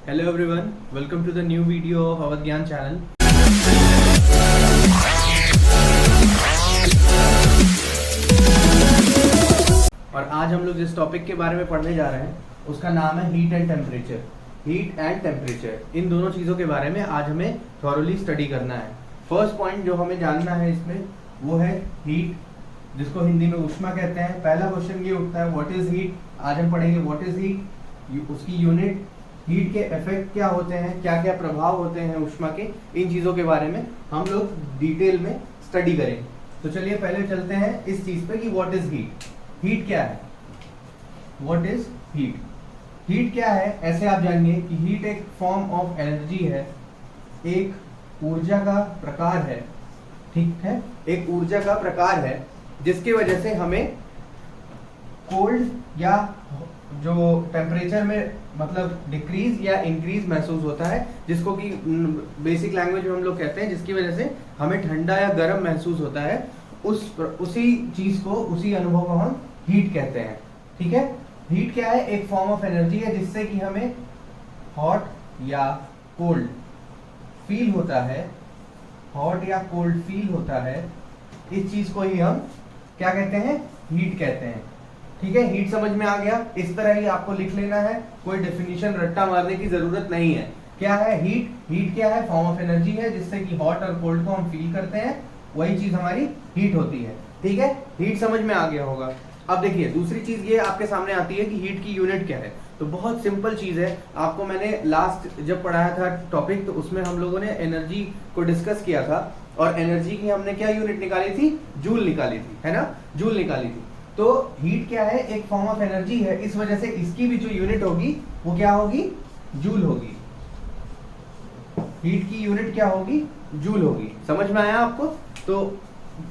Hello everyone, welcome to the new video of our Gyan channel. और आज हम लोग जिस टॉपिक के बारे में पढ़ने जा रहे हैं उसका नाम है heat and temperature. Heat and temperature, इन दोनों चीज़ों के बारे में आज हमें थॉरोली स्टडी करना है। फर्स्ट पॉइंट जो हमें जानना है इसमें वो है हीट, जिसको हिंदी में ऊष्मा कहते हैं। पहला क्वेश्चन ये उठता है व्हाट इज हीट। आज हम पढ़ेंगे व्हाट इज हीट, उसकी यूनिट, हीट के इफेक्ट क्या होते हैं, क्या क्या प्रभाव होते हैं ऊष्मा के, इन चीज़ों के बारे में हम लोग डिटेल में स्टडी करेंगे। तो चलिए पहले चलते हैं इस चीज़ पे कि व्हाट इज हीट। हीट क्या है, व्हाट इज हीट। हीट क्या है, ऐसे आप जानिए कि हीट एक फॉर्म ऑफ एनर्जी है, एक ऊर्जा का प्रकार है, ठीक है, एक ऊर्जा का प्रकार है जिसकी वजह से हमें कोल्ड या जो टेम्परेचर में मतलब डिक्रीज या इंक्रीज महसूस होता है, जिसको कि बेसिक लैंग्वेज में हम लोग कहते हैं, जिसकी वजह से हमें ठंडा या गर्म महसूस होता है, उसी चीज को, उसी अनुभव को हम हीट कहते हैं। ठीक है, हीट क्या है, एक फॉर्म ऑफ एनर्जी है जिससे कि हमें हॉट या कोल्ड फील होता है, हॉट या कोल्ड फील होता है। इस चीज को ही हम क्या कहते हैं, हीट कहते हैं। ठीक है, हीट समझ में आ गया। इस तरह ही आपको लिख लेना है, कोई डेफिनेशन रट्टा मारने की जरूरत नहीं है। क्या है हीट, हीट क्या है, फॉर्म ऑफ एनर्जी है जिससे कि हॉट और कोल्ड को हम फील करते हैं, वही चीज हमारी हीट होती है। ठीक है, हीट समझ में आ गया होगा। अब देखिए दूसरी चीज ये आपके सामने आती है कि हीट की यूनिट क्या है। तो बहुत सिंपल चीज है, आपको मैंने लास्ट जब पढ़ाया था टॉपिक, तो उसमें हम लोगों ने एनर्जी को डिस्कस किया था और एनर्जी की हमने क्या यूनिट निकाली थी, जूल निकाली थी, है ना, जूल निकाली थी। तो हीट क्या है, एक फॉर्म ऑफ एनर्जी है, इस वजह से इसकी भी जो यूनिट होगी वो क्या होगी, जूल होगी। हीट की यूनिट क्या होगी, जूल होगी। समझ में आया आपको। तो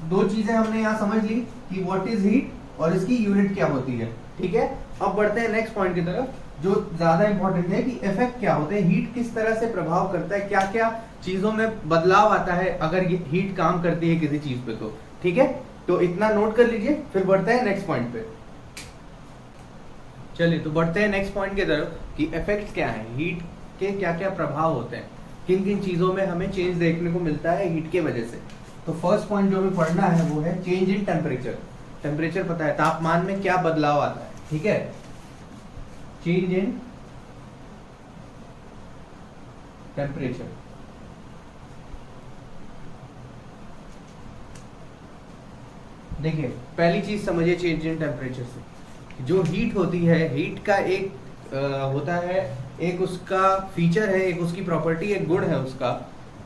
दो चीजें हमने यहाँ समझ ली कि व्हाट इज हीट और इसकी यूनिट क्या होती है। ठीक है, अब बढ़ते हैं नेक्स्ट पॉइंट की तरफ, जो ज्यादा इंपॉर्टेंट है कि इफेक्ट क्या होते हैं, हीट किस तरह से प्रभाव करता है, क्या क्या चीजों में बदलाव आता है अगर ये हीट काम करती है किसी चीज पे। तो ठीक है, तो इतना नोट कर लीजिए, फिर बढ़ते हैं नेक्स्ट पॉइंट पे। चलिए तो बढ़ते हैं नेक्स्ट पॉइंट की तरफ कि इफेक्ट्स क्या हैं, हीट के क्या क्या प्रभाव होते हैं, किन किन चीजों में हमें चेंज देखने को मिलता है हीट के वजह से। तो फर्स्ट पॉइंट जो हमें पढ़ना है वो है चेंज इन टेम्परेचर। टेम्परेचर पता है, तापमान में क्या बदलाव आता है। ठीक है, चेंज इन टेम्परेचर। देखिए पहली चीज समझिए चेंज इन टेम्परेचर से, जो हीट होती है, हीट का एक होता है, एक उसका फीचर है, एक उसकी प्रॉपर्टी, एक गुण है उसका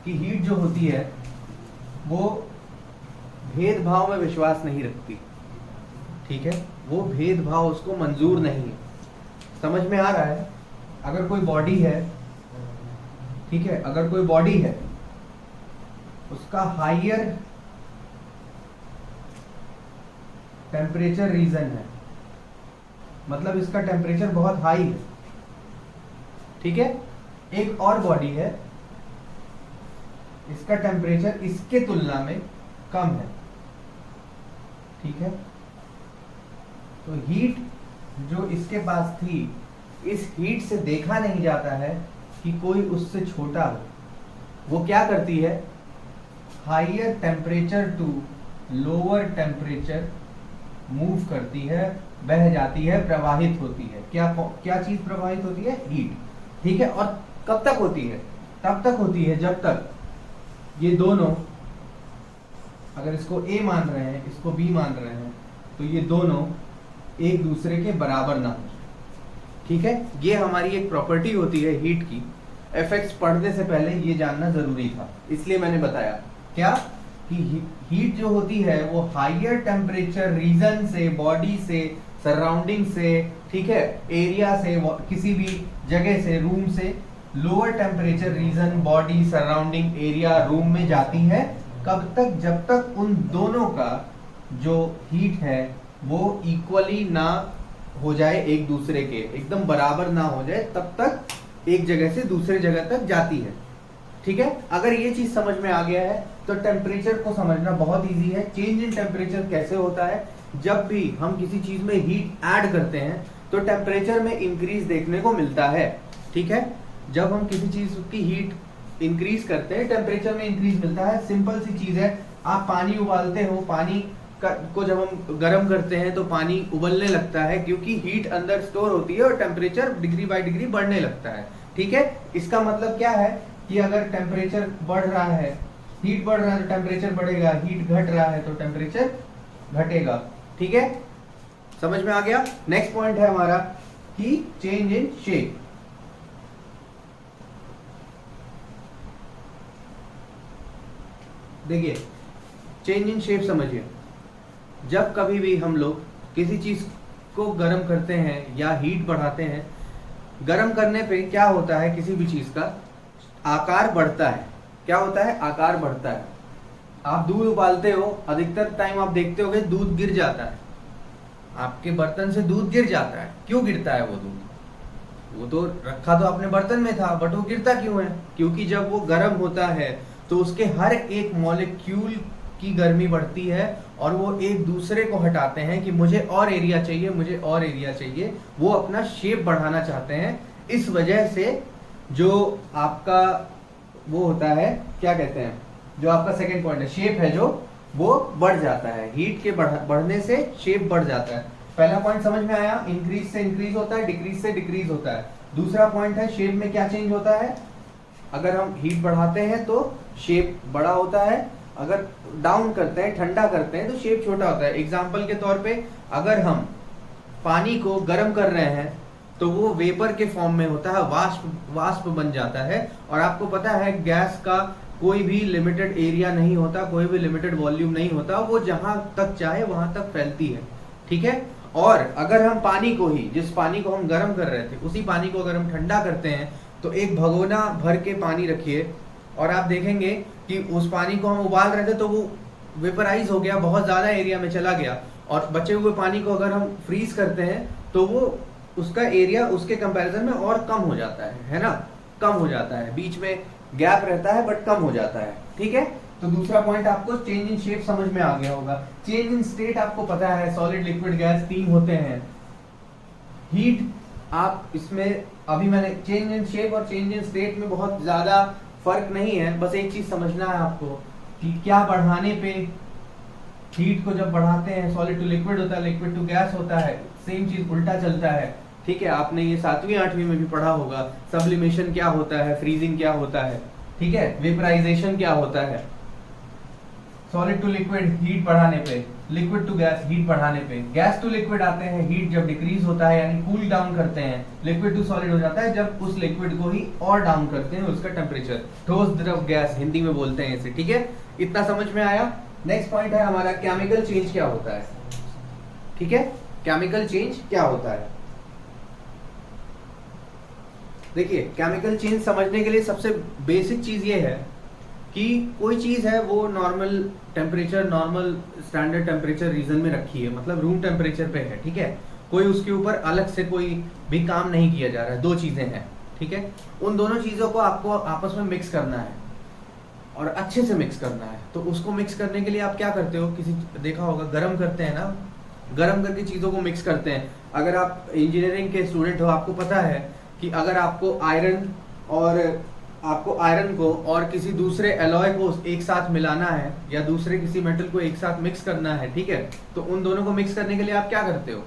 कि हीट जो होती है वो भेदभाव में विश्वास नहीं रखती। ठीक है, वो भेदभाव उसको मंजूर नहीं है। समझ में आ रहा है। अगर कोई बॉडी है, ठीक है, अगर कोई बॉडी है, उसका हायर टेम्परेचर रीजन है, मतलब इसका टेम्परेचर बहुत हाई है। ठीक है, एक और बॉडी है, इसका टेम्परेचर इसके तुलना में कम है। ठीक है, तो हीट जो इसके पास थी, इस हीट से देखा नहीं जाता है कि कोई उससे छोटा हो। वो क्या करती है, higher temperature to lower temperature move करती है, बह जाती है, प्रवाहित होती है। क्या चीज प्रवाहित होती है, हीट। ठीक है, और कब तक होती है, तब तक होती है जब तक ये दोनों, अगर इसको ए मान रहे हैं, इसको बी मान रहे हैं, तो ये दोनों एक दूसरे के बराबर ना हो। ठीक है, ये हमारी एक प्रॉपर्टी होती है हीट की। इफेक्ट्स पढ़ने से पहले ये जानना जरूरी था, इसलिए मैंने बताया क्या कि हीट जो होती है वो हायर टेम्परेचर रीजन से, बॉडी से, सराउंडिंग से, ठीक है, एरिया से, किसी भी जगह से, रूम से, lower temperature region, body, surrounding, area, room में जाती है। कब तक, जब तक उन दोनों का जो हीट है वो इक्वली ना हो जाए, एक दूसरे के एकदम बराबर ना हो जाए, तब तक एक जगह से दूसरे जगह तक जाती है। ठीक है, अगर ये चीज समझ में आ गया है तो टेम्परेचर को समझना बहुत इजी है। चेंज इन टेम्परेचर कैसे होता है, जब भी हम किसी चीज में हीट ऐड करते हैं तो टेम्परेचर में इंक्रीज देखने को मिलता है। ठीक है, जब हम किसी चीज की हीट इंक्रीज करते हैं टेम्परेचर में इंक्रीज मिलता है। सिंपल सी चीज है, आप पानी उबालते हो, पानी को जब हम गर्म करते हैं तो पानी उबलने लगता है क्योंकि हीट अंदर स्टोर होती है और टेम्परेचर डिग्री बाय डिग्री बढ़ने लगता है। ठीक है, इसका मतलब क्या है कि अगर टेम्परेचर बढ़ रहा है, हीट बढ़ रहा है तो टेम्परेचर बढ़ेगा, हीट घट रहा है तो टेम्परेचर घटेगा। ठीक है, समझ में आ गया। नेक्स्ट पॉइंट है हमारा कि चेंज इन शेप। देखिए चेंज इन शेप समझिए, जब कभी भी हम लोग किसी चीज को गर्म करते हैं या हीट बढ़ाते हैं, गर्म करने पे क्या होता है, किसी भी चीज का आकार बढ़ता है। क्या होता है, आकार बढ़ता है। आप दूध उबालते हो, अधिकतर टाइम आप देखते होगे दूध गिर जाता है, आपके बर्तन से दूध गिर जाता है। क्यों गिरता है वो दूध? वो तो रखा तो अपने बर्तन में था, बट वो गिरता क्यों है? क्योंकि जब वो गर्म होता है तो उसके हर एक मॉलिक्यूल की गर्मी बढ़ती है और वो एक दूसरे को हटाते हैं कि मुझे और एरिया चाहिए, मुझे और एरिया चाहिए। वो अपना शेप बढ़ाना चाहते हैं। इस वजह से जो आपका वो होता है, क्या कहते हैं, जो आपका सेकंड पॉइंट है, शेप है, जो वो बढ़ जाता है। हीट के बढ़ने से शेप बढ़ जाता है। पहला पॉइंट समझ में आया, इंक्रीज से इंक्रीज होता है, डिक्रीज से डिक्रीज होता है। दूसरा पॉइंट है शेप में क्या चेंज होता है, अगर हम हीट बढ़ाते हैं तो शेप बड़ा होता है, अगर डाउन करते हैं, ठंडा करते हैं तो शेप छोटा होता है। एग्जाम्पल के तौर पे अगर हम पानी को गर्म कर रहे हैं तो वो वेपर के फॉर्म में होता है, वाष्प बन जाता है। और आपको पता है गैस का कोई भी लिमिटेड एरिया नहीं होता, कोई भी लिमिटेड वॉल्यूम नहीं होता, वो जहां तक चाहे वहां तक फैलती है। ठीक है, और अगर हम पानी को ही, जिस पानी को हम गर्म कर रहे थे, उसी पानी को अगर हम ठंडा करते हैं तो एक भगोना भर के पानी रखिए और आप देखेंगे कि उस पानी को हम उबाल रहे थे तो वो वेपराइज हो गया, बहुत ज्यादा एरिया में चला गया। और बचे हुए पानी को अगर हम फ्रीज करते हैं तो वो उसका एरिया उसके कंपैरिजन में और कम हो जाता है ना, कम हो जाता है, बीच में गैप रहता है बट कम हो जाता है। ठीक है, तो दूसरा पॉइंट आपको चेंज इन शेप समझ में आ गया होगा। चेंज इन स्टेट आपको पता है, सॉलिड लिक्विड गैस 3 होते हैं। हीट आप इसमें, अभी मैंने चेंज इन शेप और चेंज इन स्टेट में बहुत ज्यादा फर्क नहीं है, बस एक चीज समझना है आपको कि क्या बढ़ाने पे, हीट को जब बढ़ाते हैं सॉलिड टू लिक्विड होता है, लिक्विड टू गैस होता है, सेम चीज उल्टा चलता है। ठीक है, आपने ये 7वीं 8वीं में भी पढ़ा होगा, सब्लिमेशन क्या होता है, फ्रीजिंग क्या होता है, ठीक है, वेपराइजेशन क्या होता है। सॉलिड टू लिक्विड हीट बढ़ाने पे, लिक्विड टू गैस हीट बढ़ाने पे, गैस टू लिक्विड आते हैं हीट जब डिक्रीज होता है यानी कूल डाउन करते हैं, लिक्विड टू सॉलिड हो जाता है जब उस लिक्विड को ही और डाउन करते हैं, उसका टेम्परेचर। ठोस द्रव गैस हिंदी में बोलते हैं इसे। ठीक है, इतना समझ में आया। नेक्स्ट पॉइंट है हमारा केमिकल चेंज क्या होता है। ठीक है, केमिकल चेंज क्या होता है। देखिए केमिकल चेंज समझने के लिए सबसे बेसिक चीज ये है कि कोई चीज है वो normal temperature, normal standard temperature region में रखी है, मतलब रूम टेम्परेचर पे है। ठीक है, कोई उसके ऊपर अलग से कोई भी काम नहीं किया जा रहा है, 2 चीजें हैं। ठीक है, उन दोनों चीजों को आपको आपस में मिक्स करना है और अच्छे से मिक्स करना है। तो उसको मिक्स करने के लिए आप क्या करते हो, किसी देखा होगा गर्म करते हैं ना, गर्म करके चीजों को मिक्स करते हैं। अगर आप इंजीनियरिंग के स्टूडेंट हो, आपको पता है कि अगर आपको आयरन को और किसी दूसरे एलॉय को एक साथ मिलाना है या दूसरे किसी मेटल को एक साथ मिक्स करना है, ठीक है, तो उन दोनों को मिक्स करने के लिए आप क्या करते हो,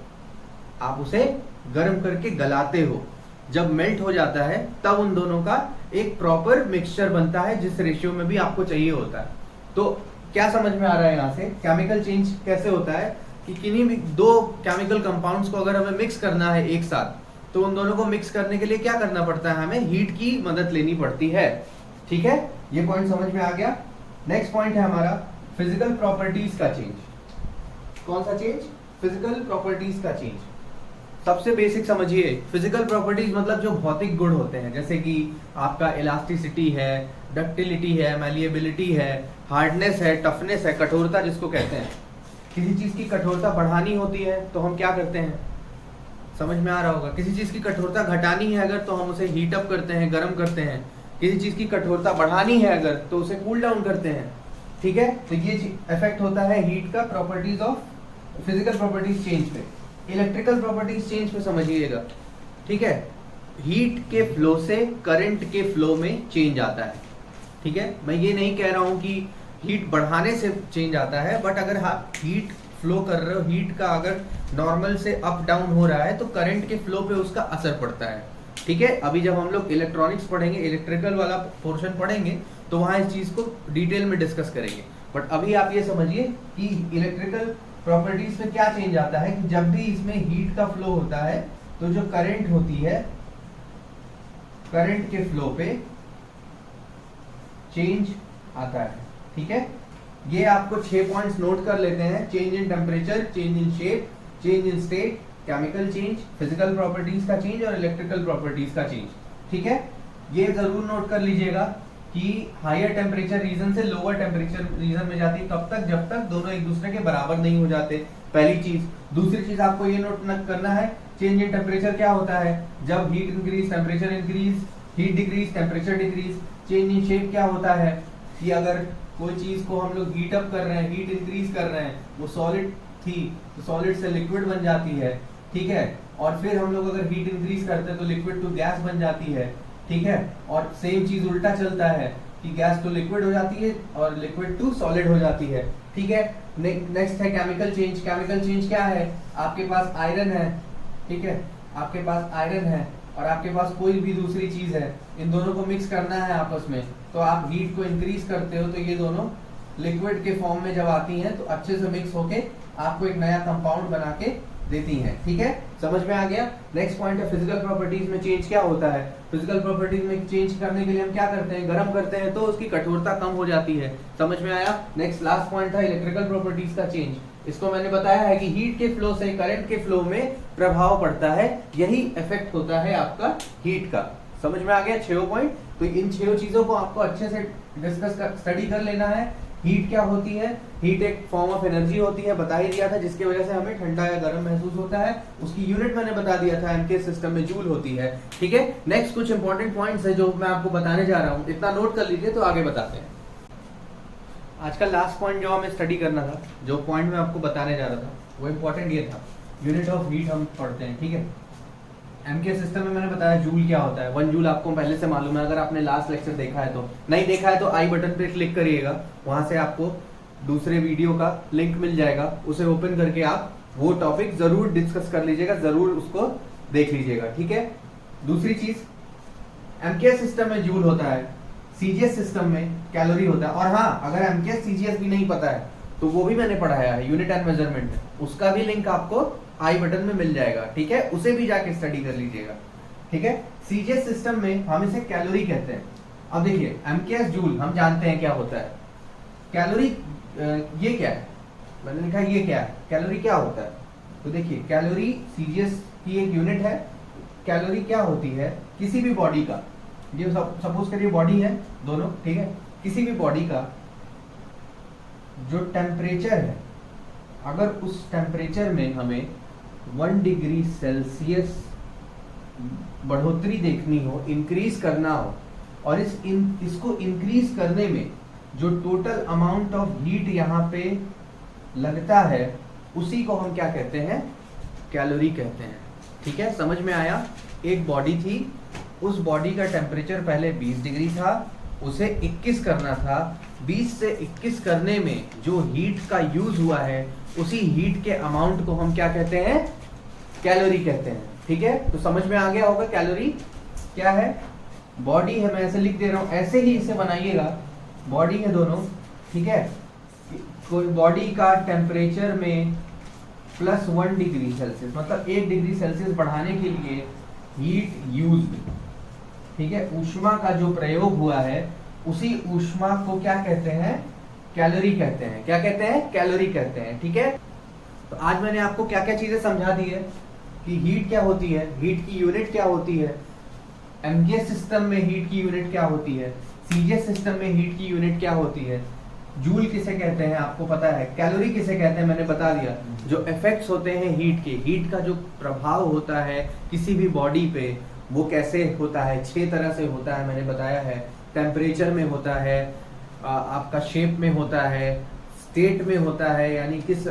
आप उसे गर्म करके गलाते हो। जब मेल्ट हो जाता है तब उन दोनों का एक प्रॉपर मिक्सचर बनता है जिस रेशियो में भी आपको चाहिए होता है। तो क्या समझ में आ रहा है यहाँ से, केमिकल चेंज कैसे होता है कि किन्हीं भी 2 केमिकल कंपाउंड्स को अगर हमें मिक्स करना है एक साथ, तो उन दोनों को मिक्स करने के लिए क्या करना पड़ता है, हमें हीट की मदद लेनी पड़ती है। ठीक है, ये पॉइंट समझ में आ गया। नेक्स्ट पॉइंट है हमारा फिजिकल प्रॉपर्टीज का चेंज। कौन सा चेंज, फिजिकल प्रॉपर्टीज का चेंज। सबसे बेसिक समझिए, फिजिकल प्रॉपर्टीज मतलब जो भौतिक गुण होते हैं, जैसे कि आपका इलास्टिसिटी है, डक्टिलिटी है, मैलिएबिलिटी है, हार्डनेस है, टफनेस है, कठोरता जिसको कहते हैं। किसी चीज की कठोरता बढ़ानी होती है तो हम क्या करते हैं, समझ में आ रहा होगा। किसी चीज की कठोरता घटानी है अगर, तो हम उसे हीट अप करते हैं, गर्म करते हैं। किसी चीज की कठोरता बढ़ानी है अगर, तो उसे कूल डाउन करते हैं। ठीक है, तो ये इफेक्ट होता है हीट का properties of physical properties change पे। इलेक्ट्रिकल प्रॉपर्टीज चेंज पे समझिएगा। ठीक है, हीट के फ्लो से करंट के फ्लो में चेंज आता है। ठीक है, मैं ये नहीं कह रहा हूं कि हीट बढ़ाने से चेंज आता है, बट अगर आप हीट फ्लो कर रहे हो, हीट का अगर नॉर्मल से अप डाउन हो रहा है तो करंट के फ्लो पे उसका असर पड़ता है। ठीक है, अभी जब हम लोग इलेक्ट्रॉनिक्स पढ़ेंगे, इलेक्ट्रिकल वाला पोर्शन पढ़ेंगे, तो वहां इस चीज को डिटेल में डिस्कस करेंगे। बट अभी आप ये समझिए कि इलेक्ट्रिकल प्रॉपर्टीज में क्या चेंज आता है कि जब भी इसमें हीट का फ्लो होता है तो जो करंट होती है, करंट के फ्लो पे चेंज आता है। ठीक है, ये आपको 6 पॉइंट्स नोट कर लेते हैं। Change in temperature, change in shape, change in state, chemical change, physical properties का चेंज और इलेक्ट्रिकल प्रॉपर्टीज का चेंज। ठीक है, ये जरूर नोट कर लीजिएगा कि हायर टेम्परेचर रीजन से लोअर टेम्परेचर रीजन में जाती है कब तक, जब तक दोनों एक दूसरे के बराबर नहीं हो जाते, पहली चीज। दूसरी चीज आपको ये नोट करना है, चेंज इन टेम्परेचर क्या होता है, जब heat increase temperature increase, heat decrease temperature decrease. Change in shape क्या होता है कि अगर कोई चीज को हम लोग हीट अप कर रहे हैं, हीट इंक्रीज कर रहे हैं, वो सॉलिड थी तो सॉलिड से लिक्विड बन जाती है। ठीक है, और फिर हम लोग अगर हीट इंक्रीज करते हैं तो लिक्विड टू गैस बन जाती है। ठीक है, और सेम चीज उल्टा चलता है कि गैस टू लिक्विड हो जाती है और लिक्विड टू सॉलिड हो जाती है। ठीक है, नेक्स्ट है केमिकल चेंज। केमिकल चेंज क्या है, आपके पास आयरन है, ठीक है, आपके पास आयरन है और आपके पास कोई भी दूसरी चीज है, इन दोनों को मिक्स करना है आपस में, तो आप हीट को इंक्रीज करते हो तो ये दोनों लिक्विड के फॉर्म में जब आती हैं तो अच्छे से मिक्स होके आपको एक नया कंपाउंड बना के देती हैं। ठीक है, समझ में आ गया। नेक्स्ट पॉइंट है फिजिकल प्रॉपर्टीज में चेंज क्या होता है। फिजिकल प्रॉपर्टीज में चेंज करने के लिए हम क्या करते हैं, गर्म करते हैं तो उसकी कठोरता कम हो जाती है। समझ में आया। नेक्स्ट लास्ट पॉइंट था इलेक्ट्रिकल प्रॉपर्टीज का चेंज। इसको मैंने बताया है कि हीट के फ्लो से करंट के फ्लो में प्रभाव पड़ता है, यही इफेक्ट होता है आपका हीट का। समझ में आ गया 6 पॉइंट। तो इन 6 चीजों को आपको अच्छे से डिस्कस स्टडी कर लेना है। हीट क्या होती है, हीट एक फॉर्म ऑफ एनर्जी होती है, बता ही दिया था, जिसकी वजह से हमें ठंडा या गर्म महसूस होता है। उसकी यूनिट मैंने बता दिया था, एमकेएस सिस्टम में जूल होती है। ठीक है, नेक्स्ट कुछ इंपॉर्टेंट पॉइंट्स है जो मैं आपको बताने जा रहा हूँ, इतना नोट कर लीजिए तो आगे बताते हैं। आज का लास्ट पॉइंट जो हमें स्टडी करना था, जो पॉइंट मैं आपको बताने जा रहा था, वो इंपॉर्टेंट ये था, यूनिट ऑफ हीट हम पढ़ते हैं। ठीक है, एमकेएस सिस्टम में मैंने बताया जूल क्या होता है। 1 जूल आपको पहले से मालूम है, अगर आपने लास्ट लेक्चर देखा है तो। नहीं देखा है तो आई बटन पे क्लिक करिएगा, वहां से आपको दूसरे वीडियो का लिंक मिल जाएगा, उसे ओपन करके आप वो टॉपिक जरूर डिस्कस कर लीजिएगा, जरूर उसको देख लीजिएगा। ठीक है, दूसरी चीज, एमकेएस सिस्टम में जूल होता है, सीजीएस सिस्टम में कैलोरी होता है। और हाँ, अगर एमकेएस सीजीएस भी नहीं पता है तो वो भी मैंने पढ़ाया है, यूनिट एंड मेजरमेंट, उसका भी लिंक आपको आई बटन में मिल जाएगा। ठीक है, उसे भी जाके स्टडी कर लीजिएगा। ठीक है, सीजीएस सिस्टम में हम इसे कैलोरी कहते हैं। अब देखिए, एमकेएस जूल हम जानते हैं क्या होता है, कैलोरी ये क्या है, मैंने लिखा ये क्या है, कैलोरी क्या होता है। तो देखिए, कैलोरी सीजीएस की एक यूनिट है। कैलोरी क्या होती है, किसी भी बॉडी का, ये सपोज करिए बॉडी है दोनों, ठीक है, किसी भी बॉडी का जो टेम्परेचर है, अगर उस टेम्परेचर में हमें 1 डिग्री सेल्सियस बढ़ोतरी देखनी हो, इंक्रीज करना हो, और इसको इंक्रीज करने में जो टोटल अमाउंट ऑफ हीट यहाँ पे लगता है, उसी को हम क्या कहते हैं, कैलोरी कहते हैं। ठीक है, समझ में आया। एक बॉडी थी, उस बॉडी का टेम्परेचर पहले 20 डिग्री था, उसे 21 करना था। 20 से 21 करने में जो हीट का यूज हुआ है, उसी हीट के अमाउंट को हम क्या कहते हैं, कैलोरी कहते हैं। ठीक है, तो समझ में आ गया होगा कैलोरी क्या है। बॉडी है, मैं ऐसे लिख दे रहा हूं, ऐसे ही इसे बनाइएगा, बॉडी है दोनों, ठीक है, कोई बॉडी का टेम्परेचर में +1 डिग्री सेल्सियस, मतलब 1 डिग्री सेल्सियस बढ़ाने के लिए हीट यूज्ड, ठीक है, ऊष्मा का जो प्रयोग हुआ है, उसी ऊष्मा को क्या कहते हैं, कैलोरी कहते हैं। क्या कहते हैं, कैलोरी कहते हैं। ठीक है, तो आज मैंने आपको क्या क्या चीजें समझा दी है कि हीट क्या होती है, हीट की यूनिट क्या होती है, एमकेएस सिस्टम में हीट की यूनिट क्या होती है, सीजीएस सिस्टम में हीट की यूनिट क्या होती है, जूल किसे कहते हैं आपको पता है, कैलोरी किसे कहते हैं मैंने बता दिया। जो इफेक्ट्स होते हैं हीट के, हीट का जो प्रभाव होता है किसी भी बॉडी पे, वो कैसे होता है, 6 तरह से होता है, मैंने बताया है। टेम्परेचर में होता है, आपका शेप में होता है, स्टेट में होता है, यानी किस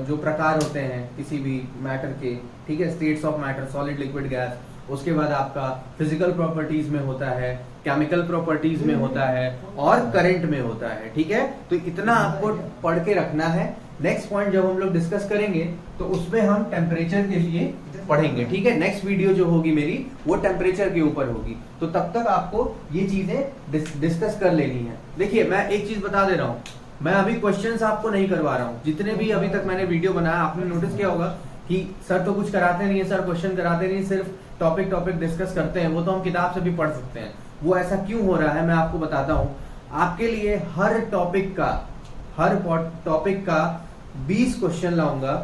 जो प्रकार होते हैं किसी भी मैटर के, ठीक है, states of matter, solid, liquid, gas, उसके बाद आपका फिजिकल प्रॉपर्टीज में होता है, केमिकल प्रॉपर्टीज में होता है और करंट में होता है। ठीक है, तो इतना आपको पढ़ के रखना है। नेक्स्ट पॉइंट जब हम लोग डिस्कस करेंगे तो उसमें हम टेम्परेचर के लिए पढ़ेंगे। ठीक है, नेक्स्ट वीडियो जो होगी मेरी वो टेम्परेचर के ऊपर होगी, तो तब तक आपको ये चीजें डिस्कस कर लेनी है। देखिए मैं एक चीज बता दे रहा हूँ, मैं अभी क्वेश्चंस आपको नहीं करवा रहा हूँ। जितने भी अभी तक मैंने वीडियो बनाया आपने नोटिस किया होगा कि सर तो कुछ कराते नहीं है, सर क्वेश्चन कराते नहीं, सिर्फ टॉपिक डिस्कस करते हैं। वो तो हम किताब से भी पढ़ सकते हैं। वो ऐसा क्यों हो रहा है मैं आपको बताता हूँ। आपके लिए हर टॉपिक का 20 क्वेश्चन लाऊंगा,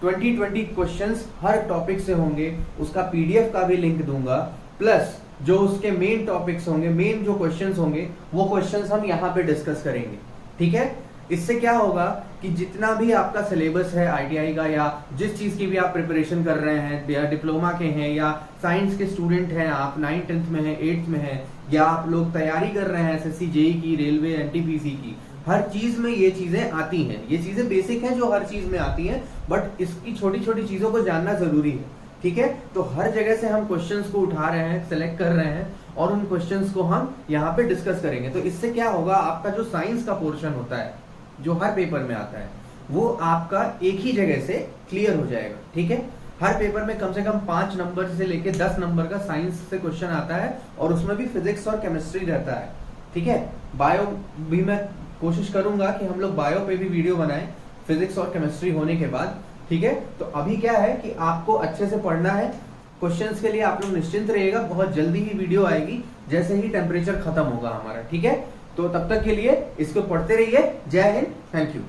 20 क्वेश्चंस हर टॉपिक से होंगे। उसका पीडीएफ का भी लिंक दूंगा, प्लस जो उसके मेन टॉपिक्स होंगे, मेन जो क्वेश्चंस होंगे वो क्वेश्चंस हम यहाँ पे डिस्कस करेंगे। ठीक है, इससे क्या होगा कि जितना भी आपका सिलेबस है आईटीआई का, या जिस चीज की भी आप प्रिपरेशन कर रहे हैं, या डिप्लोमा के हैं या साइंस के स्टूडेंट हैं, आप 9th 10th में हैं, 8th में हैं, या आप लोग तैयारी कर रहे हैं एसएससी जेई की, रेलवे, एनटीपीसी की, हर चीज में ये चीजें आती हैं। ये चीजें बेसिक हैं जो हर चीज में आती हैं, बट इसकी छोटी छोटी चीजों को जानना जरूरी है। ठीक है, तो हर जगह से हम क्वेश्चंस को उठा रहे हैं, सेलेक्ट कर रहे हैं और उन क्वेश्चंस को हम यहाँ पे डिस्कस करेंगे। तो इससे क्या होगा, आपका जो साइंस का पोर्शन होता है जो हर पेपर में आता है वो आपका एक ही जगह से क्लियर हो जाएगा। ठीक है, हर पेपर में कम से कम 5 नंबर से लेके 10 नंबर का साइंस से क्वेश्चन आता है और उसमें भी फिजिक्स और केमिस्ट्री रहता है। ठीक है, बायो भी मैं कोशिश करूंगा कि हम लोग बायो पे भी वीडियो बनाएं फिजिक्स और केमिस्ट्री होने के बाद। ठीक है, तो अभी क्या है कि आपको अच्छे से पढ़ना है। क्वेश्चंस के लिए आप लोग निश्चिंत रहिएगा, बहुत जल्दी ही वीडियो आएगी जैसे ही टेम्परेचर खत्म होगा हमारा। ठीक है, तो तब तक के लिए इसको पढ़ते रहिए। जय हिंद, थैंक यू।